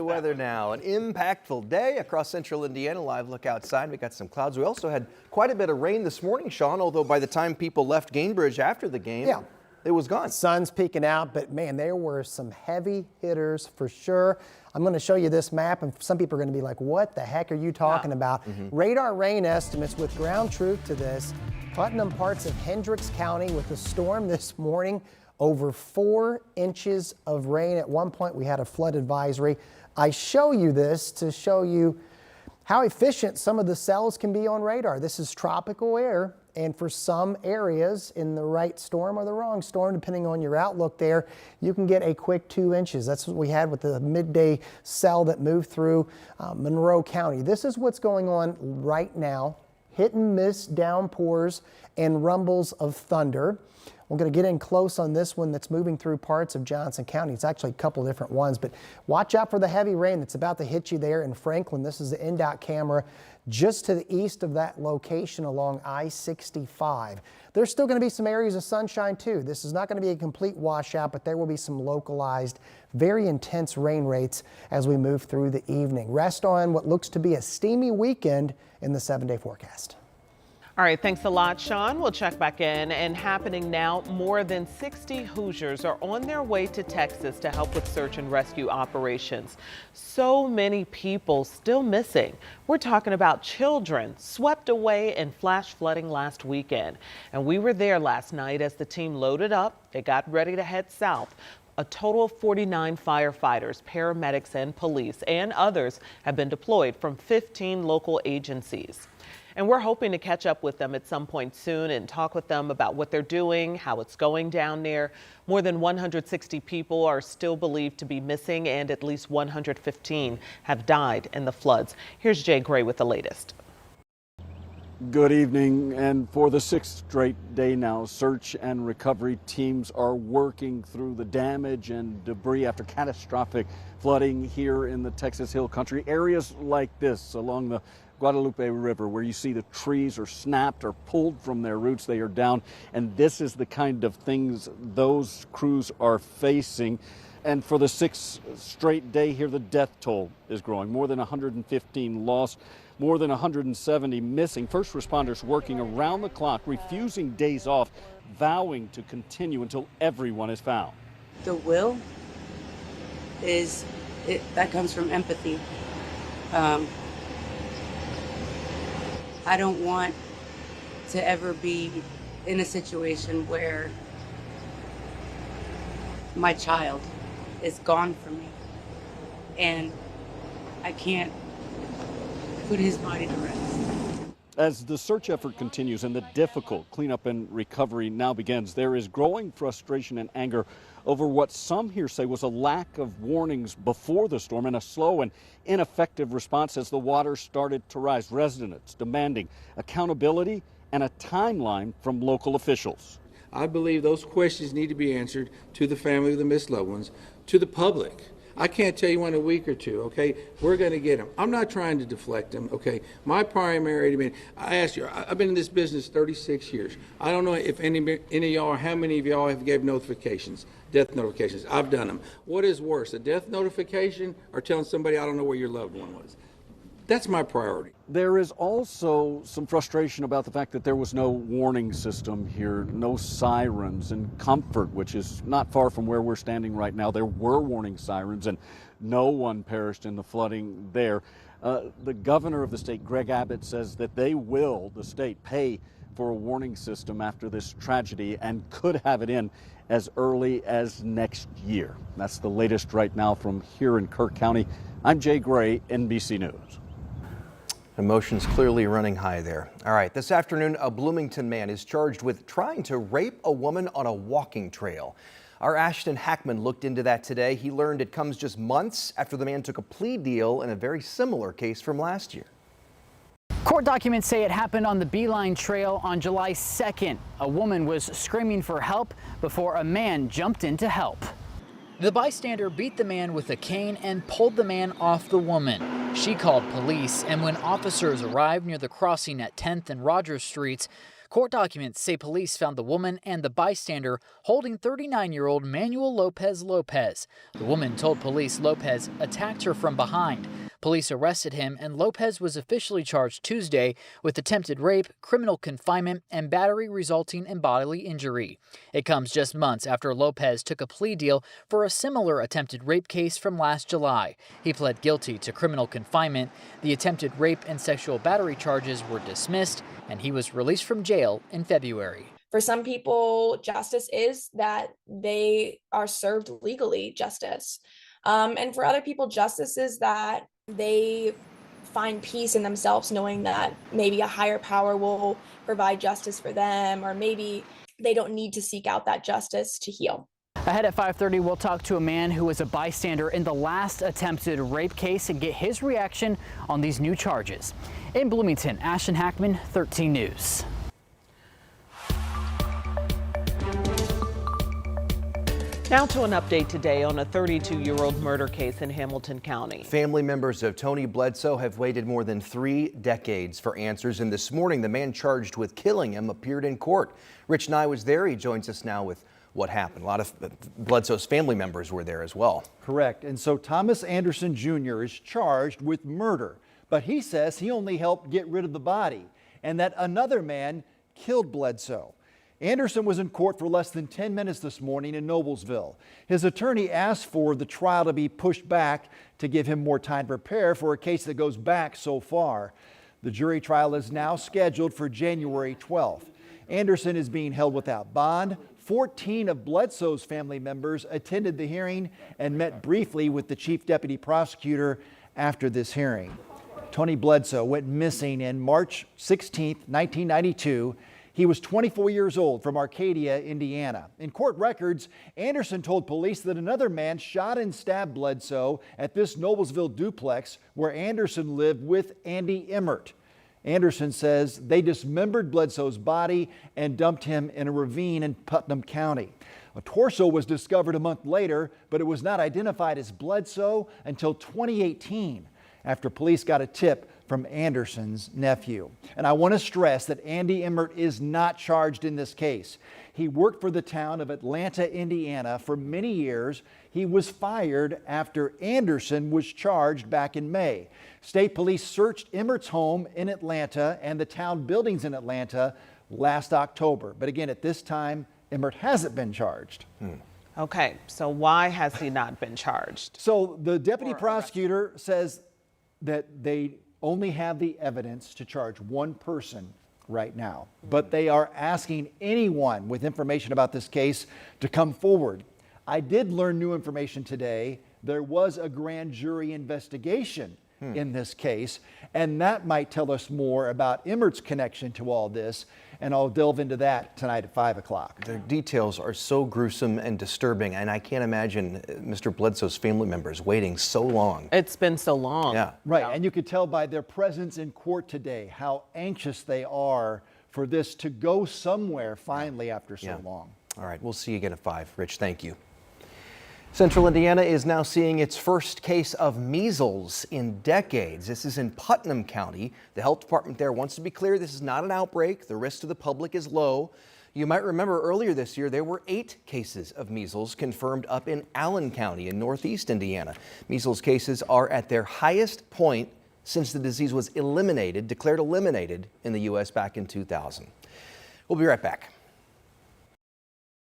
the weather now. An impactful day across central Indiana. Live look outside. We got some clouds. We also had quite a bit of rain this morning, Sean, although by the time people left Gainbridge after the game, it was gone. Sun's peeking out, but man, there were some heavy hitters for sure. I'm going to show you this map, and some people are going to be like, what the heck are you talking about? Radar rain estimates with ground truth to this. Putnam, parts of Hendricks County with the storm this morning, over 4 inches of rain. At one point, we had a flood advisory. I show you this to show you how efficient some of the cells can be on radar. This is tropical air, and for some areas in the right storm or the wrong storm, depending on your outlook there, you can get a quick 2 inches. That's what we had with the midday cell that moved through Monroe County. This is what's going on right now. Hit and miss downpours and rumbles of thunder. We're going to get in close on this one that's moving through parts of Johnson County. It's actually a couple different ones, but watch out for the heavy rain that's about to hit you there in Franklin. This is the NDOT camera just to the east of that location along I-65. There's still going to be some areas of sunshine too. This is not going to be a complete washout, but there will be some localized, very intense rain rates as we move through the evening. Rest on what looks to be a steamy weekend in the 7-day forecast. All right, thanks a lot, Sean. We'll check back in. And happening now, more than 60 Hoosiers are on their way to Texas to help with search and rescue operations. So many people still missing. We're talking about children swept away in flash flooding last weekend. And we were there last night as the team loaded up. They got ready to head south. A total of 49 firefighters, paramedics, and police and others have been deployed from 15 local agencies. And we're hoping to catch up with them at some point soon and talk with them about what they're doing, how it's going down there. More than 160 people are still believed to be missing, and at least 115 have died in the floods. Here's Jay Gray with the latest. Good evening, and for the 6th straight day now, search and recovery teams are working through the damage and debris after catastrophic flooding here in the Texas Hill Country. Areas like this along the Guadalupe River, where you see the trees are snapped or pulled from their roots, they are down, and this is the kind of things those crews are facing. And for the 6th straight day here, the death toll is growing. More than 115 lost, more than 170 missing. First responders working around the clock, refusing days off, vowing to continue until everyone is found. The will that comes from empathy. I don't want to ever be in a situation where my child is gone from me and I can't put his body to rest. As the search effort continues and the difficult cleanup and recovery now begins, there is growing frustration and anger over what some here say was a lack of warnings before the storm and a slow and ineffective response as the water started to rise. Residents demanding accountability and a timeline from local officials. I believe those questions need to be answered to the family of the missed loved ones, to the public. I can't tell you in a week or two, okay? We're going to get them. I'm not trying to deflect them, okay? My primary, I asked you, I've been in this business 36 years. I don't know if any of y'all, or how many of y'all have gave notifications, death notifications. I've done them. What is worse, a death notification or telling somebody I don't know where your loved one was? That's my priority. There is also some frustration about the fact that there was no warning system here, no sirens. In Comfort, which is not far from where we're standing right now, there were warning sirens and no one perished in the flooding there. The governor of the state, Greg Abbott, says that the state, pay for a warning system after this tragedy and could have it in as early as next year. That's the latest right now from here in Kirk County. I'm Jay Gray, NBC News. Emotions clearly running high there. All right, this afternoon, a Bloomington man is charged with trying to rape a woman on a walking trail. Our Ashton Hackman looked into that today. He learned it comes just months after the man took a plea deal in a very similar case from last year. Court documents say it happened on the Beeline Trail on July 2nd. A woman was screaming for help before a man jumped in to help. The bystander beat the man with a cane and pulled the man off the woman. She called police, and when officers arrived near the crossing at 10th and Rogers Streets, Court documents say police found the woman and the bystander holding 39-year-old Manuel Lopez Lopez. The woman told police Lopez attacked her from behind. Police arrested him, and Lopez was officially charged Tuesday with attempted rape, criminal confinement, and battery resulting in bodily injury. It comes just months after Lopez took a plea deal for a similar attempted rape case from last July. He pled guilty to criminal confinement. The attempted rape and sexual battery charges were dismissed, and he was released from jail in February. For some people, justice is that they are served legally justice. And for other people, justice is that they find peace in themselves, knowing that maybe a higher power will provide justice for them, or maybe they don't need to seek out that justice to heal. Ahead at 5:30, we'll talk to a man who was a bystander in the last attempted rape case and get his reaction on these new charges. In Bloomington, Ashton Hackman, 13 News. Now to an update today on a 32-year-old murder case in Hamilton County. Family members of Tony Bledsoe have waited more than 3 decades for answers, and this morning the man charged with killing him appeared in court. Rich Nye was there. He joins us now with what happened. A lot of Bledsoe's family members were there as well. Correct. And so Thomas Anderson Jr. is charged with murder, but he says he only helped get rid of the body and that another man killed Bledsoe. Anderson was in court for less than 10 minutes this morning in Noblesville. His attorney asked for the trial to be pushed back to give him more time to prepare for a case that goes back so far. The jury trial is now scheduled for January 12th. Anderson is being held without bond. 14 of Bledsoe's family members attended the hearing and met briefly with the chief deputy prosecutor after this hearing. Tony Bledsoe went missing in March 16, 1992. He was 24 years old from Arcadia, Indiana. In court records, Anderson told police that another man shot and stabbed Bledsoe at this Noblesville duplex where Anderson lived with Andy Emmert. Anderson says they dismembered Bledsoe's body and dumped him in a ravine in Putnam County. A torso was discovered a month later, but it was not identified as Bledsoe until 2018 after police got a tip from Anderson's nephew. And I want to stress that Andy Emmert is not charged in this case. He worked for the town of Atlanta, Indiana for many years. He was fired after Anderson was charged back in May. State police searched Emmert's home in Atlanta and the town buildings in Atlanta last October. But again, at this time, Emmert hasn't been charged. Okay, so why has he not been charged? So the deputy prosecutor says that they only have the evidence to charge one person right now, but they are asking anyone with information about this case to come forward. I did learn new information today. There was a grand jury investigation in this case, and that might tell us more about Emmert's connection to all this, and I'll delve into that tonight at 5 o'clock. The details are so gruesome and disturbing, and I can't imagine Mr. Bledsoe's family members waiting so long. It's been so long. Yeah. Right, and you could tell by their presence in court today how anxious they are for this to go somewhere finally after so long. All right, we'll see you again at 5. Rich, thank you. Central Indiana is now seeing its first case of measles in decades. This is in Putnam County. The health department there wants to be clear this is not an outbreak. The risk to the public is low. You might remember earlier this year there were 8 cases of measles confirmed up in Allen County in northeast Indiana. Measles cases are at their highest point since the disease was declared eliminated in the U.S. back in 2000. We'll be right back.